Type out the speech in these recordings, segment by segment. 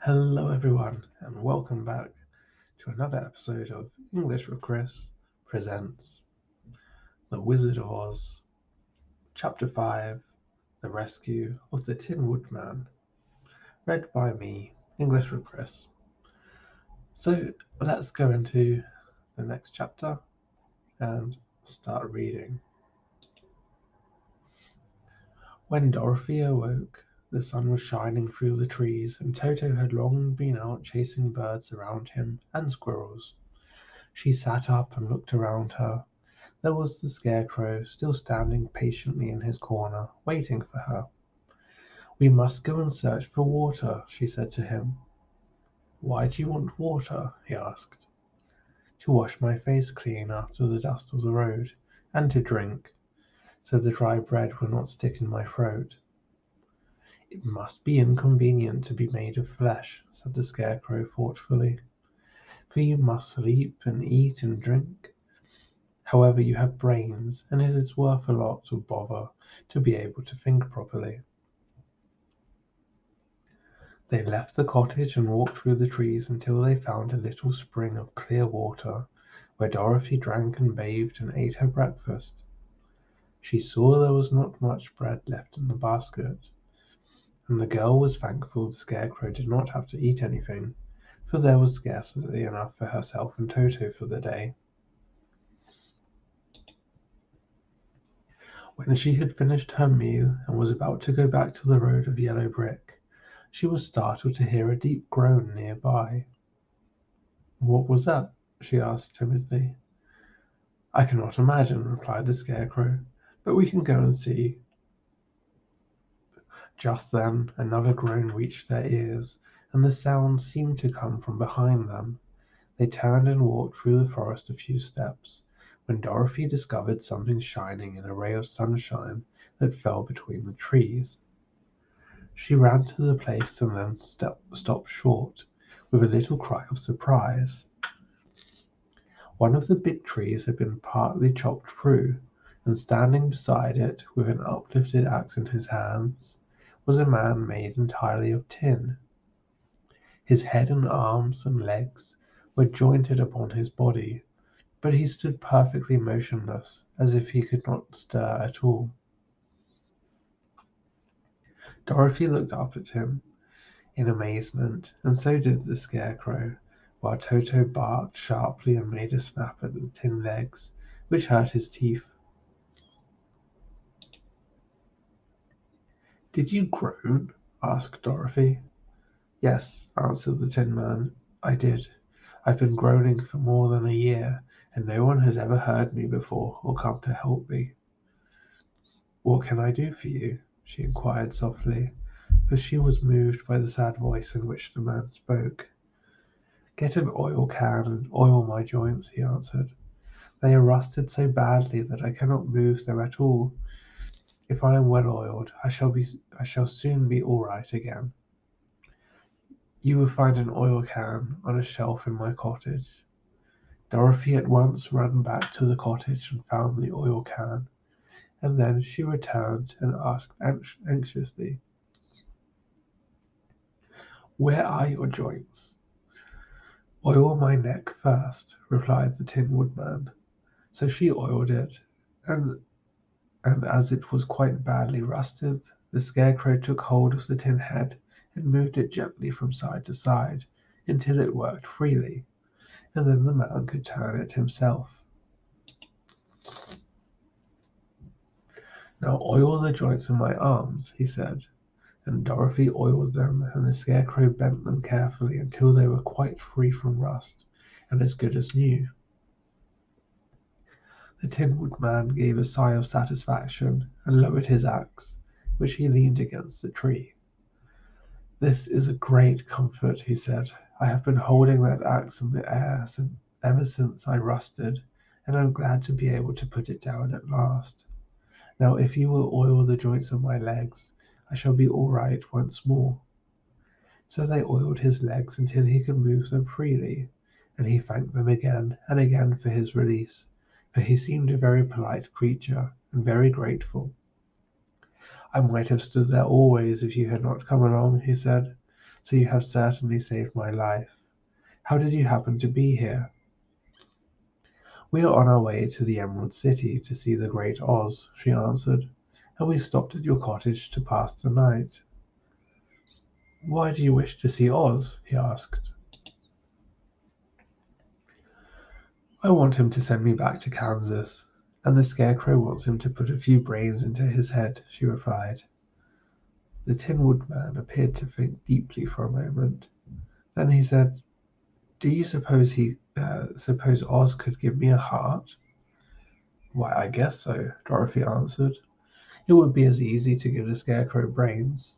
Hello, everyone, and welcome back to another episode of English with Chris presents The Wizard of Oz, Chapter 5 The Rescue of the Tin Woodman, read by me, English with Chris. So let's go into the next chapter and start reading. When Dorothy awoke, the sun was shining through the trees, and Toto had long been out chasing birds around him and squirrels. She sat up and looked around her. There was the Scarecrow, still standing patiently in his corner, waiting for her. "We must go and search for water," she said to him. "Why do you want water?" he asked. "To wash my face clean after the dust of the road, and to drink, so the dry bread will not stick in my throat." "It must be inconvenient to be made of flesh," said the Scarecrow thoughtfully, "for you must sleep and eat and drink. However, you have brains, and it is worth a lot of bother to be able to think properly." They left the cottage and walked through the trees until they found a little spring of clear water, where Dorothy drank and bathed and ate her breakfast. She saw there was not much bread left in the basket, and the girl was thankful the Scarecrow did not have to eat anything, for there was scarcely enough for herself and Toto for the day. When she had finished her meal and was about to go back to the road of yellow brick, she was startled to hear a deep groan near by. "What was that?" she asked timidly. "I cannot imagine," replied the Scarecrow, "but we can go and see." Just then another groan reached their ears, and the sound seemed to come from behind them. They turned and walked through the forest a few steps, when Dorothy discovered something shining in a ray of sunshine that fell between the trees. She ran to the place and then stopped short, with a little cry of surprise. One of the big trees had been partly chopped through, and standing beside it, with an uplifted axe in his hands, was a man made entirely of tin. His head and arms and legs were jointed upon his body, but he stood perfectly motionless, as if he could not stir at all. Dorothy looked up at him in amazement, and so did the Scarecrow, while Toto barked sharply and made a snap at the tin legs, which hurt his teeth. "Did you groan?" asked Dorothy. "Yes," answered the Tin Man, "I did. I've been groaning for more than a year, and no one has ever heard me before or come to help me." "What can I do for you?" she inquired softly, for she was moved by the sad voice in which the man spoke. "Get an oil can and oil my joints," he answered. "They are rusted so badly that I cannot move them at all. If I am well oiled, I shall soon be all right again. You will find an oil can on a shelf in my cottage." Dorothy at once ran back to the cottage and found the oil can, and then she returned and asked anxiously, "Where are your joints?" "Oil my neck first," replied the Tin Woodman. So she oiled it, and as it was quite badly rusted, the Scarecrow took hold of the tin head and moved it gently from side to side until it worked freely, and then the man could turn it himself. "Now oil the joints of my arms," he said, and Dorothy oiled them, and the Scarecrow bent them carefully until they were quite free from rust and as good as new. The Tin Woodman gave a sigh of satisfaction and lowered his axe, which he leaned against the tree. "This is a great comfort," he said. "I have been holding that axe in the air ever since I rusted, and I'm glad to be able to put it down at last. Now if you will oil the joints of my legs, I shall be all right once more." So they oiled his legs until he could move them freely, and he thanked them again and again for his release, for he seemed a very polite creature and very grateful. "I might have stood there always if you had not come along," he said, So you have certainly saved my life. How did you happen to be here? We are on our way to the Emerald City to see the Great Oz, she answered, and we stopped at your cottage to pass the night. Why do you wish to see Oz? He asked. I want him to send me back to Kansas, and the Scarecrow wants him to put a few brains into his head, she replied. The Tin Woodman appeared to think deeply for a moment. Then he said, Do you suppose Oz could give me a heart? Why, I guess so, Dorothy answered. It would be as easy to give the Scarecrow brains.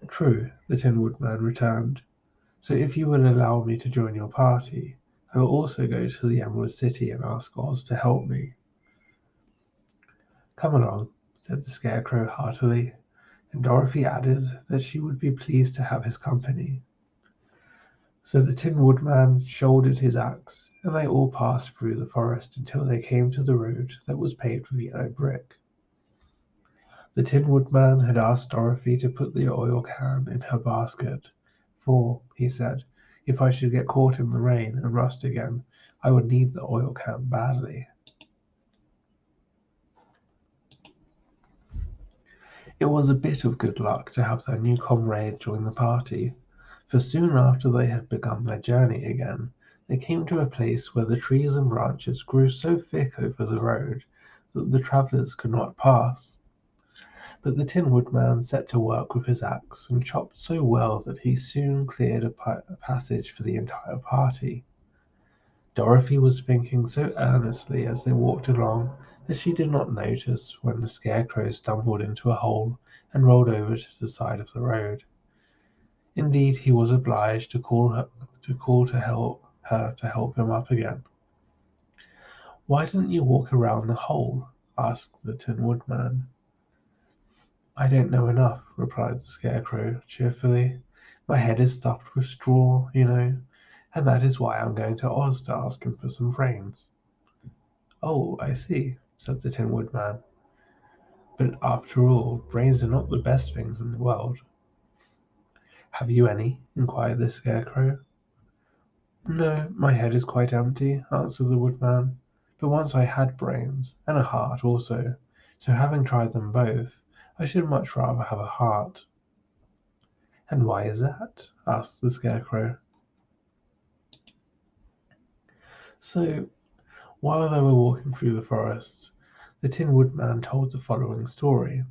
True, the Tin Woodman returned. So if you will allow me to join your party, I will also go to the Emerald City and ask Oz to help me. Come along, said the Scarecrow heartily, and Dorothy added that she would be pleased to have his company. So the Tin Woodman shouldered his axe, and they all passed through the forest until they came to the road that was paved with yellow brick. The Tin Woodman had asked Dorothy to put the oil can in her basket, for, he said, if I should get caught in the rain and rust again, I would need the oil can badly. It was a bit of good luck to have their new comrade join the party, for soon after they had begun their journey again, they came to a place where the trees and branches grew so thick over the road that the travellers could not pass. But the Tin Woodman set to work with his axe and chopped so well that he soon cleared a passage for the entire party. Dorothy was thinking so earnestly as they walked along that she did not notice when the Scarecrow stumbled into a hole and rolled over to the side of the road. Indeed, he was obliged to call to help her to help him up again. "Why didn't you walk around the hole?" asked the Tin Woodman. "I don't know enough," replied the Scarecrow cheerfully. "My head is stuffed with straw, and that is why I'm going to Oz to ask him for some brains." "Oh, I see," said the Tin Woodman. "But after all, brains are not the best things in the world." "Have you any?" inquired the Scarecrow. "No, my head is quite empty," answered the Woodman. "But once I had brains, and a heart also, so having tried them both, I should much rather have a heart." "And why is that?" asked the Scarecrow. So, while they were walking through the forest, the Tin Woodman told the following story.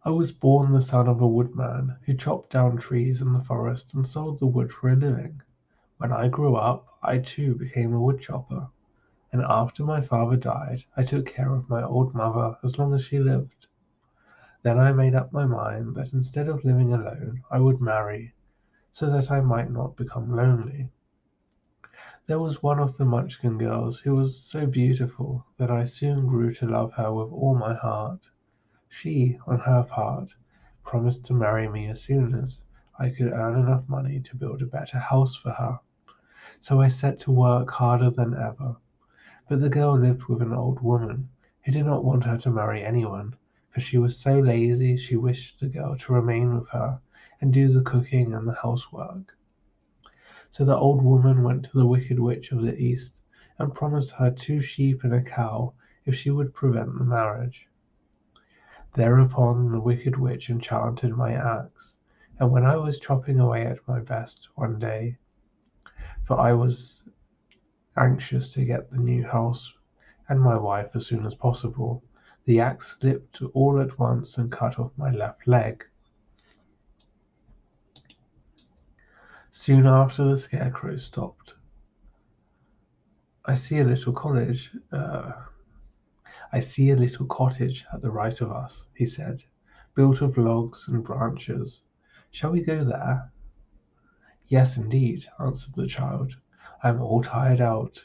"I was born the son of a woodman who chopped down trees in the forest and sold the wood for a living. When I grew up, I too became a woodchopper, and after my father died, I took care of my old mother as long as she lived. Then I made up my mind that instead of living alone, I would marry, so that I might not become lonely. There was one of the Munchkin girls who was so beautiful that I soon grew to love her with all my heart. She, on her part, promised to marry me as soon as I could earn enough money to build a better house for her. So I set to work harder than ever. But the girl lived with an old woman who did not want her to marry anyone, for she was so lazy she wished the girl to remain with her and do the cooking and the housework. So the old woman went to the Wicked Witch of the East and promised her 2 sheep and a cow if she would prevent the marriage. Thereupon the Wicked Witch enchanted my axe, and when I was chopping away at my best one day, for I was anxious to get the new house and my wife as soon as possible, the axe slipped all at once and cut off my left leg. Soon after the Scarecrow stopped. "I see a little college. I see a little cottage at the right of us," he said, "built of logs and branches. Shall we go there?" "Yes, indeed," answered the child. "I am all tired out."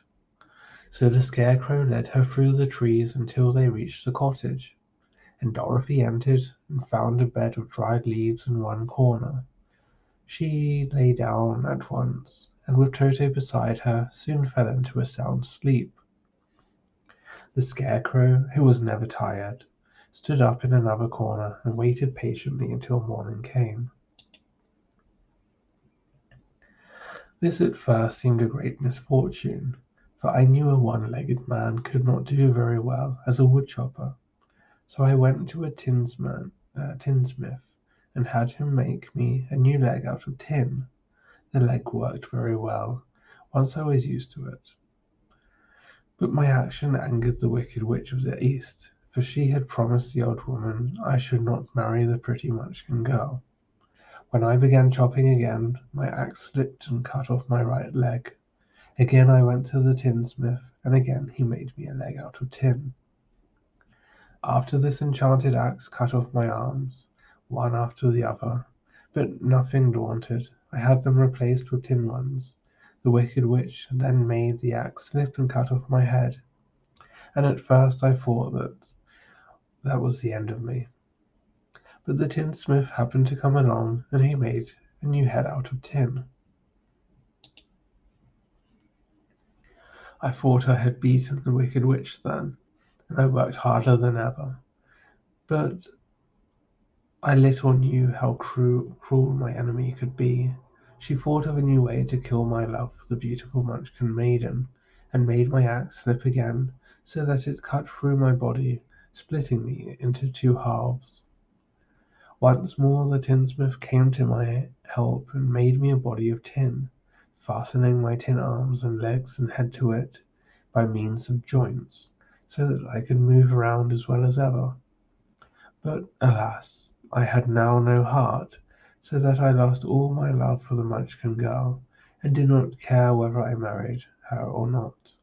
So the Scarecrow led her through the trees until they reached the cottage, and Dorothy entered and found a bed of dried leaves in one corner. She lay down at once, and with Toto beside her, soon fell into a sound sleep. The Scarecrow, who was never tired, stood up in another corner, and waited patiently until morning came. This at first seemed a great misfortune, for I knew a one-legged man could not do very well as a woodchopper. So I went to a tinsmith, and had him make me a new leg out of tin. The leg worked very well, once I was used to it. But my action angered the wicked witch of the East, for she had promised the old woman I should not marry the pretty Munchkin girl. When I began chopping again, my axe slipped and cut off my right leg. Again I went to the tinsmith, and again he made me a leg out of tin. After this enchanted axe cut off my arms, one after the other, but nothing daunted, I had them replaced with tin ones. The wicked witch then made the axe slip and cut off my head, and at first I thought that was the end of me. But the tinsmith happened to come along, and he made a new head out of tin. I thought I had beaten the wicked witch then, and I worked harder than ever. But I little knew how cruel my enemy could be. She thought of a new way to kill my love for the beautiful Munchkin maiden, and made my axe slip again, so that it cut through my body, splitting me into two halves. Once more the tinsmith came to my help, and made me a body of tin, fastening my tin arms and legs and head to it by means of joints, so that I could move around as well as ever. But, alas, I had now no heart, so that I lost all my love for the Munchkin girl, and did not care whether I married her or not.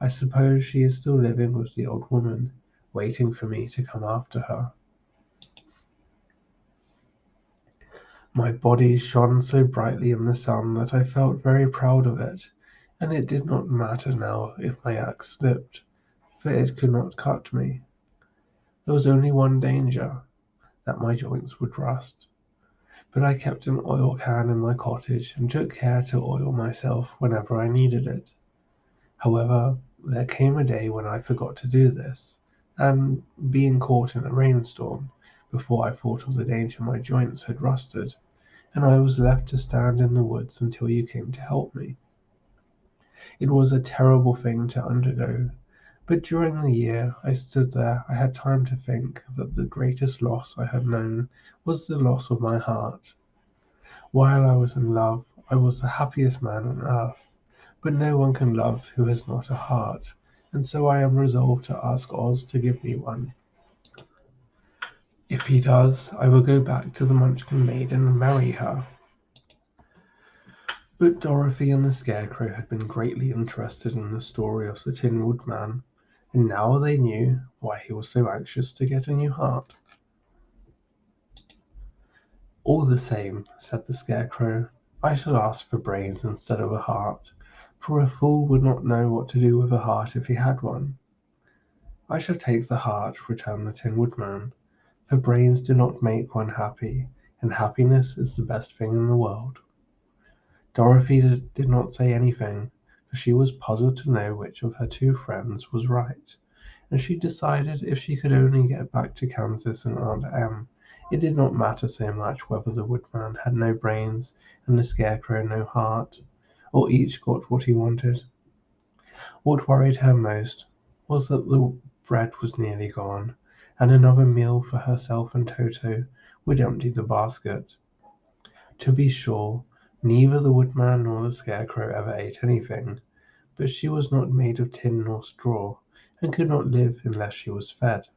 I suppose she is still living with the old woman, waiting for me to come after her. My body shone so brightly in the sun that I felt very proud of it, and it did not matter now if my axe slipped, for it could not cut me. There was only one danger, that my joints would rust. But I kept an oil can in my cottage, and took care to oil myself whenever I needed it. However, there came a day when I forgot to do this, and, being caught in a rainstorm, before I thought of the danger my joints had rusted, and I was left to stand in the woods until you came to help me. It was a terrible thing to undergo, but during the year I stood there I had time to think that the greatest loss I had known was the loss of my heart. While I was in love, I was the happiest man on earth, but no one can love who has not a heart, and so I am resolved to ask Oz to give me one. If he does, I will go back to the Munchkin maiden and marry her. But Dorothy and the Scarecrow had been greatly interested in the story of the Tin Woodman, and now they knew why he was so anxious to get a new heart. "All the same," said the Scarecrow, "I shall ask for brains instead of a heart, for a fool would not know what to do with a heart if he had one." "I shall take the heart," returned the Tin Woodman, "for brains do not make one happy, and happiness is the best thing in the world." Dorothy did not say anything, for she was puzzled to know which of her two friends was right, and she decided if she could only get back to Kansas and Aunt Em, it did not matter so much whether the Woodman had no brains and the Scarecrow no heart, or each got what he wanted. What worried her most was that the bread was nearly gone, and another meal for herself and Toto would empty the basket. To be sure, neither the Woodman nor the Scarecrow ever ate anything, but she was not made of tin nor straw, and could not live unless she was fed.